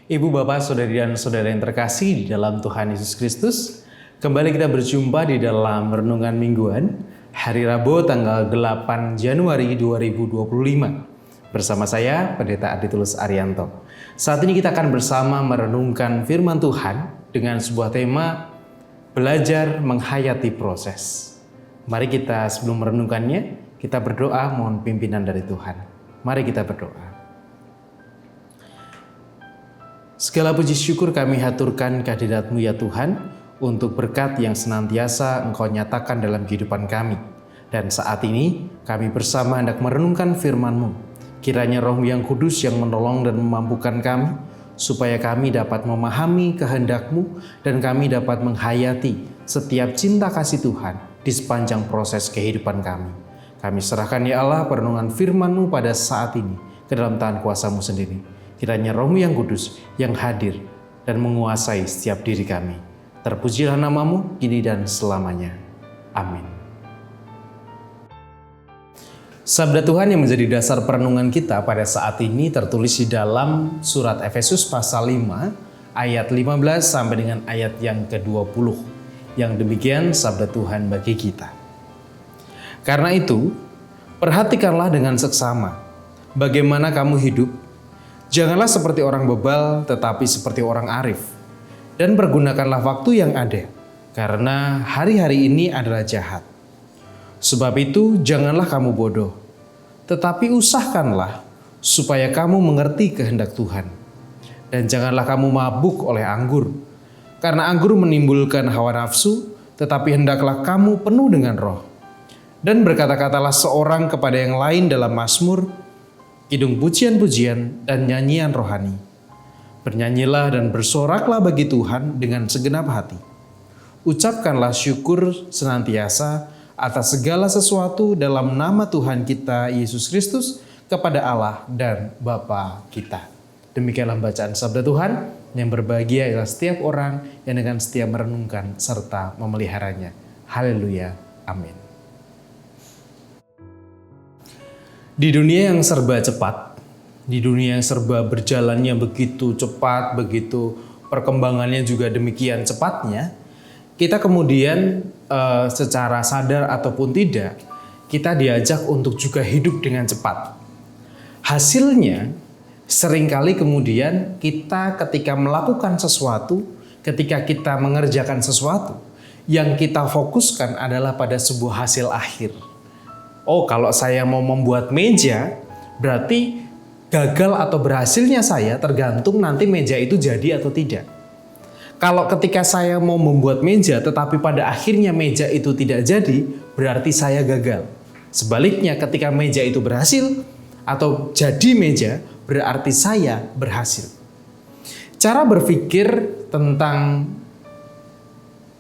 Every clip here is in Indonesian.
Ibu, Bapak, Saudari dan Saudara yang terkasih di dalam Tuhan Yesus Kristus, kembali kita berjumpa di dalam Renungan Mingguan, hari Rabu tanggal 8 Januari 2025. Bersama saya, Pendeta Aditulus Arianto. Saat ini kita akan bersama merenungkan firman Tuhan dengan sebuah tema, belajar menghayati proses. Mari kita sebelum merenungkannya, kita berdoa mohon pimpinan dari Tuhan. Mari kita berdoa. Segala puji syukur kami haturkan kehadirat-Mu ya Tuhan, untuk berkat yang senantiasa Engkau nyatakan dalam kehidupan kami. Dan saat ini kami bersama hendak merenungkan firman-Mu. Kiranya Roh-Mu yang kudus yang menolong dan memampukan kami, supaya kami dapat memahami kehendak-Mu dan kami dapat menghayati setiap cinta kasih Tuhan di sepanjang proses kehidupan kami. Kami serahkan ya Allah perenungan firman-Mu pada saat ini ke dalam tangan kuasa-Mu sendiri. Kiranya Roh-Mu yang kudus yang hadir dan menguasai setiap diri kami. Terpujilah nama-Mu kini dan selamanya. Amin. Sabda Tuhan yang menjadi dasar perenungan kita pada saat ini tertulis di dalam surat Efesus pasal 5 ayat 15 sampai dengan ayat yang ke-20. Yang demikian sabda Tuhan bagi kita. Karena itu, perhatikanlah dengan seksama bagaimana kamu hidup. Janganlah seperti orang bebal, tetapi seperti orang arif. Dan pergunakanlah waktu yang ada, karena hari-hari ini adalah jahat. Sebab itu, janganlah kamu bodoh, tetapi usahakanlah supaya kamu mengerti kehendak Tuhan. Dan janganlah kamu mabuk oleh anggur, karena anggur menimbulkan hawa nafsu, tetapi hendaklah kamu penuh dengan roh. Dan berkata-katalah seorang kepada yang lain dalam mazmur, kidung pujian-pujian dan nyanyian rohani. Bernyanyilah dan bersoraklah bagi Tuhan dengan segenap hati. Ucapkanlah syukur senantiasa atas segala sesuatu dalam nama Tuhan kita Yesus Kristus kepada Allah dan Bapa kita. Demikianlah bacaan sabda Tuhan, yang berbahagia ialah setiap orang yang dengan setia merenungkan serta memeliharanya. Haleluya. Amin. Di dunia yang serba cepat, di dunia yang serba berjalannya begitu cepat, begitu perkembangannya juga demikian cepatnya, kita kemudian secara sadar ataupun tidak, kita diajak untuk juga hidup dengan cepat. Hasilnya, seringkali kemudian kita ketika melakukan sesuatu, ketika kita mengerjakan sesuatu, yang kita fokuskan adalah pada sebuah hasil akhir. Oh, kalau saya mau membuat meja, berarti gagal atau berhasilnya saya tergantung nanti meja itu jadi atau tidak. Kalau ketika saya mau membuat meja, tetapi pada akhirnya meja itu tidak jadi, berarti saya gagal. Sebaliknya, ketika meja itu berhasil atau jadi meja, berarti saya berhasil. Cara berpikir tentang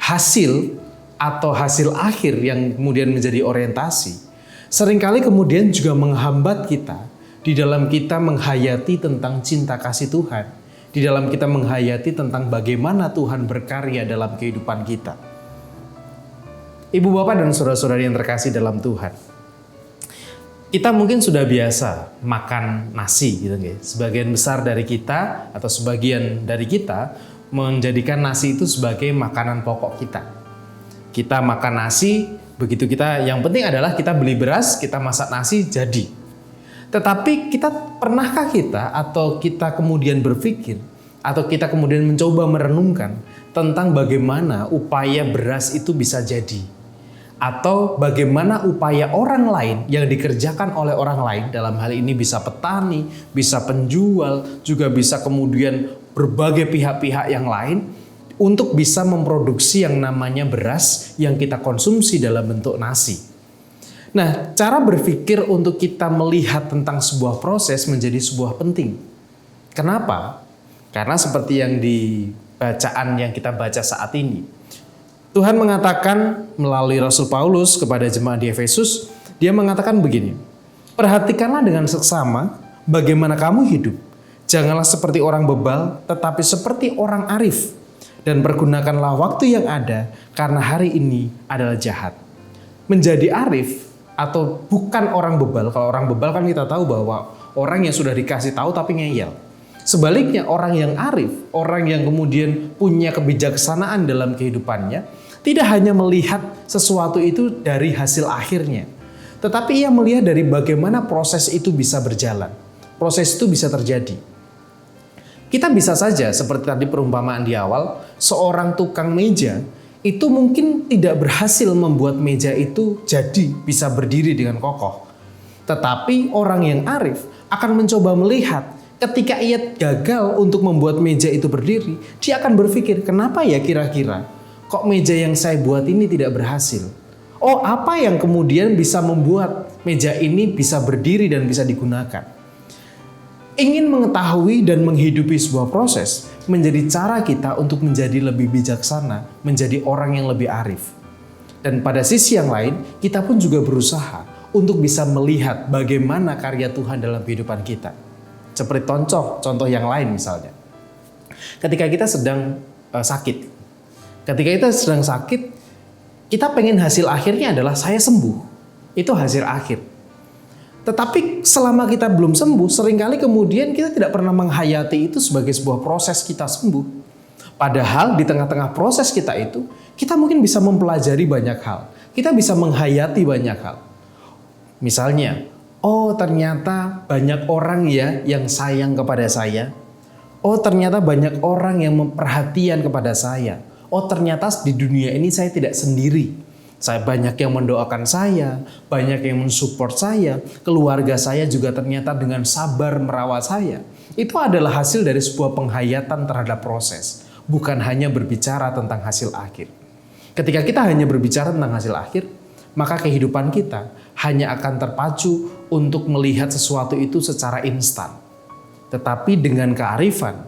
hasil atau hasil akhir yang kemudian menjadi orientasi, seringkali kemudian juga menghambat kita di dalam kita menghayati tentang cinta kasih Tuhan, di dalam kita menghayati tentang bagaimana Tuhan berkarya dalam kehidupan kita. Ibu, Bapak, dan saudara-saudari yang terkasih dalam Tuhan, kita mungkin sudah biasa makan nasi gitu guys. Sebagian besar dari kita atau sebagian dari kita menjadikan nasi itu sebagai makanan pokok kita. Kita makan nasi, begitu kita, yang penting adalah kita beli beras, kita masak nasi jadi. Tetapi pernahkah kita atau kita kemudian berpikir atau kita kemudian mencoba merenungkan tentang bagaimana upaya beras itu bisa jadi? Atau bagaimana upaya orang lain yang dikerjakan oleh orang lain, dalam hal ini bisa petani, bisa penjual, juga bisa kemudian berbagai pihak-pihak yang lain, untuk bisa memproduksi yang namanya beras yang kita konsumsi dalam bentuk nasi. Nah, cara berpikir untuk kita melihat tentang sebuah proses menjadi sebuah penting. Kenapa? Karena seperti yang di bacaan yang kita baca saat ini, Tuhan mengatakan melalui Rasul Paulus kepada jemaat di Efesus, dia mengatakan begini, perhatikanlah dengan seksama bagaimana kamu hidup. Janganlah seperti orang bebal, tetapi seperti orang arif. Dan pergunakanlah waktu yang ada, karena hari ini adalah jahat. Menjadi arif atau bukan orang bebal. Kalau orang bebal kan kita tahu bahwa orang yang sudah dikasih tahu tapi ngeyel. Sebaliknya orang yang arif, orang yang kemudian punya kebijaksanaan dalam kehidupannya, tidak hanya melihat sesuatu itu dari hasil akhirnya, tetapi ia melihat dari bagaimana proses itu bisa berjalan, proses itu bisa terjadi. Kita bisa saja seperti tadi perumpamaan di awal, seorang tukang meja itu mungkin tidak berhasil membuat meja itu jadi bisa berdiri dengan kokoh. Tetapi orang yang arif akan mencoba melihat ketika ia gagal untuk membuat meja itu berdiri, dia akan berpikir, kenapa ya kira-kira kok meja yang saya buat ini tidak berhasil? Oh, apa yang kemudian bisa membuat meja ini bisa berdiri dan bisa digunakan? Ingin mengetahui dan menghidupi sebuah proses menjadi cara kita untuk menjadi lebih bijaksana, menjadi orang yang lebih arif. Dan pada sisi yang lain, kita pun juga berusaha untuk bisa melihat bagaimana karya Tuhan dalam kehidupan kita. Seperti contoh yang lain misalnya. Ketika kita sedang sakit. Ketika kita sedang sakit, kita pengen hasil akhirnya adalah saya sembuh. Itu hasil akhir. Tetapi selama kita belum sembuh, seringkali kemudian kita tidak pernah menghayati itu sebagai sebuah proses kita sembuh. Padahal di tengah-tengah proses kita itu, kita mungkin bisa mempelajari banyak hal. Kita bisa menghayati banyak hal. Misalnya, oh ternyata banyak orang ya yang sayang kepada saya. Oh ternyata banyak orang yang memperhatian kepada saya. Oh ternyata di dunia ini saya tidak sendiri. Saya banyak yang mendoakan saya, banyak yang mensupport saya, keluarga saya juga ternyata dengan sabar merawat saya. Itu adalah hasil dari sebuah penghayatan terhadap proses, bukan hanya berbicara tentang hasil akhir. Ketika kita hanya berbicara tentang hasil akhir, maka kehidupan kita hanya akan terpacu untuk melihat sesuatu itu secara instan. Tetapi dengan kearifan,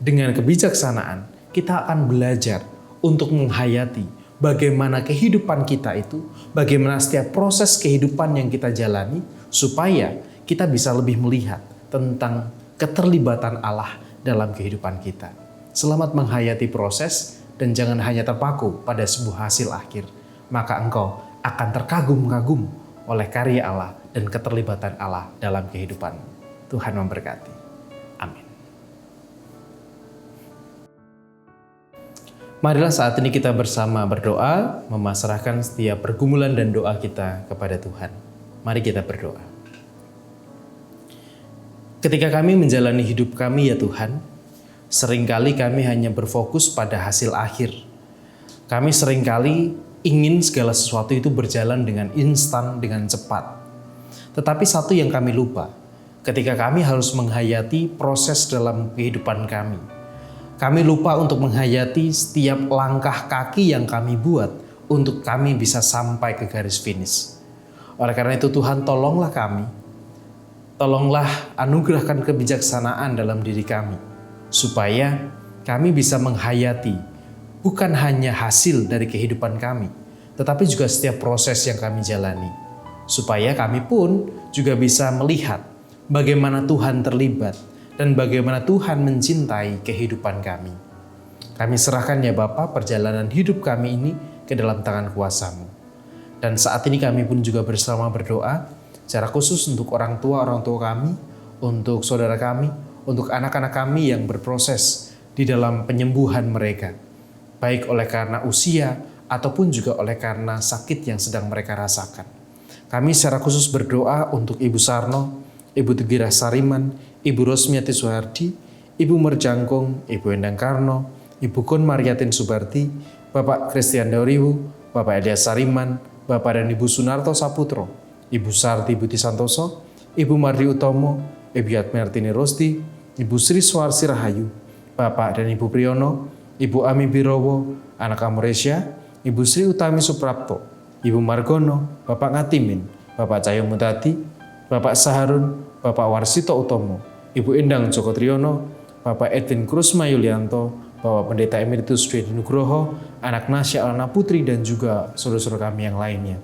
dengan kebijaksanaan, kita akan belajar untuk menghayati bagaimana kehidupan kita itu, bagaimana setiap proses kehidupan yang kita jalani, supaya kita bisa lebih melihat tentang keterlibatan Allah dalam kehidupan kita. Selamat menghayati proses dan jangan hanya terpaku pada sebuah hasil akhir, maka engkau akan terkagum-kagum oleh karya Allah dan keterlibatan Allah dalam kehidupan. Tuhan memberkati. Amin. Marilah saat ini kita bersama berdoa, memasrahkan setiap pergumulan dan doa kita kepada Tuhan. Mari kita berdoa. Ketika kami menjalani hidup kami ya Tuhan, seringkali kami hanya berfokus pada hasil akhir. Kami seringkali ingin segala sesuatu itu berjalan dengan instan, dengan cepat. Tetapi satu yang kami lupa, ketika kami harus menghayati proses dalam kehidupan kami. Kami lupa untuk menghayati setiap langkah kaki yang kami buat untuk kami bisa sampai ke garis finish. Oleh karena itu Tuhan tolonglah kami. Tolonglah anugerahkan kebijaksanaan dalam diri kami. Supaya kami bisa menghayati bukan hanya hasil dari kehidupan kami, tetapi juga setiap proses yang kami jalani. Supaya kami pun juga bisa melihat bagaimana Tuhan terlibat dan bagaimana Tuhan mencintai kehidupan kami. Kami serahkan ya Bapa perjalanan hidup kami ini ke dalam tangan kuasa-Mu. Dan saat ini kami pun juga bersama berdoa secara khusus untuk orang tua kami, untuk saudara kami, untuk anak-anak kami yang berproses di dalam penyembuhan mereka. Baik oleh karena usia ataupun juga oleh karena sakit yang sedang mereka rasakan. Kami secara khusus berdoa untuk Ibu Sarno, Ibu Tegira Sariman, Ibu Rosmiati Suhardi, Ibu Merjangkung, Ibu Endang Karno, Ibu Kun Mariatin Subarti, Bapak Christian Dauriwu, Bapak Elias Sariman, Bapak dan Ibu Sunarto Saputro, Ibu Sarti Buti Santoso, Ibu Mardi Utomo, Ibu Yatmertini Rosti, Ibu Sri Suarsi Rahayu, Bapak dan Ibu Priyono, Ibu Ami Birowo, Anak Amoresia, Ibu Sri Utami Suprapto, Ibu Margono, Bapak Ngatimin, Bapak Cahyo Mutati, Bapak Saharun, Bapak Warsito Utomo, Ibu Endang Joko Triyono, Bapak Edwin Krusma Yulianto, Bapak Pendeta Emeritus Dwi Nugroho, Anak Nasya Alana Putri, dan juga saudara-saudara kami yang lainnya.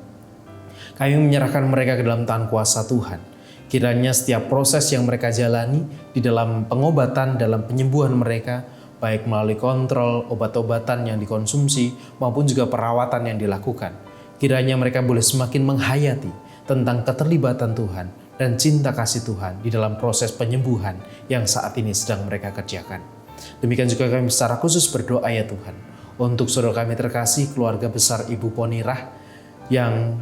Kami menyerahkan mereka ke dalam tangan kuasa Tuhan. Kiranya setiap proses yang mereka jalani di dalam pengobatan, dalam penyembuhan mereka, baik melalui kontrol, obat-obatan yang dikonsumsi, maupun juga perawatan yang dilakukan. Kiranya mereka boleh semakin menghayati tentang keterlibatan Tuhan dan cinta kasih Tuhan di dalam proses penyembuhan yang saat ini sedang mereka kerjakan. Demikian juga kami secara khusus berdoa ya Tuhan, untuk saudara kami terkasih keluarga besar Ibu Ponirah, yang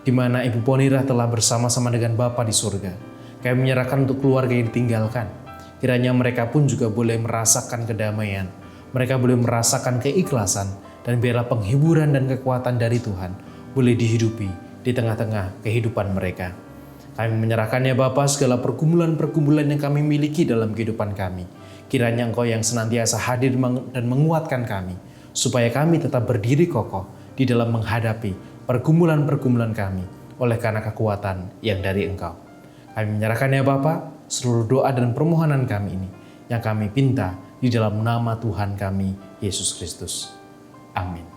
dimana Ibu Ponirah telah bersama-sama dengan Bapa di surga. Kami menyerahkan untuk keluarga yang ditinggalkan. Kiranya mereka pun juga boleh merasakan kedamaian, mereka boleh merasakan keikhlasan, dan biarlah penghiburan dan kekuatan dari Tuhan boleh dihidupi di tengah-tengah kehidupan mereka. Kami menyerahkan ya Bapa segala pergumulan-pergumulan yang kami miliki dalam kehidupan kami. Kiranya Engkau yang senantiasa hadir dan menguatkan kami, supaya kami tetap berdiri kokoh di dalam menghadapi pergumulan-pergumulan kami oleh karena kekuatan yang dari Engkau. Kami menyerahkan ya Bapa seluruh doa dan permohonan kami ini yang kami pinta di dalam nama Tuhan kami, Yesus Kristus. Amin.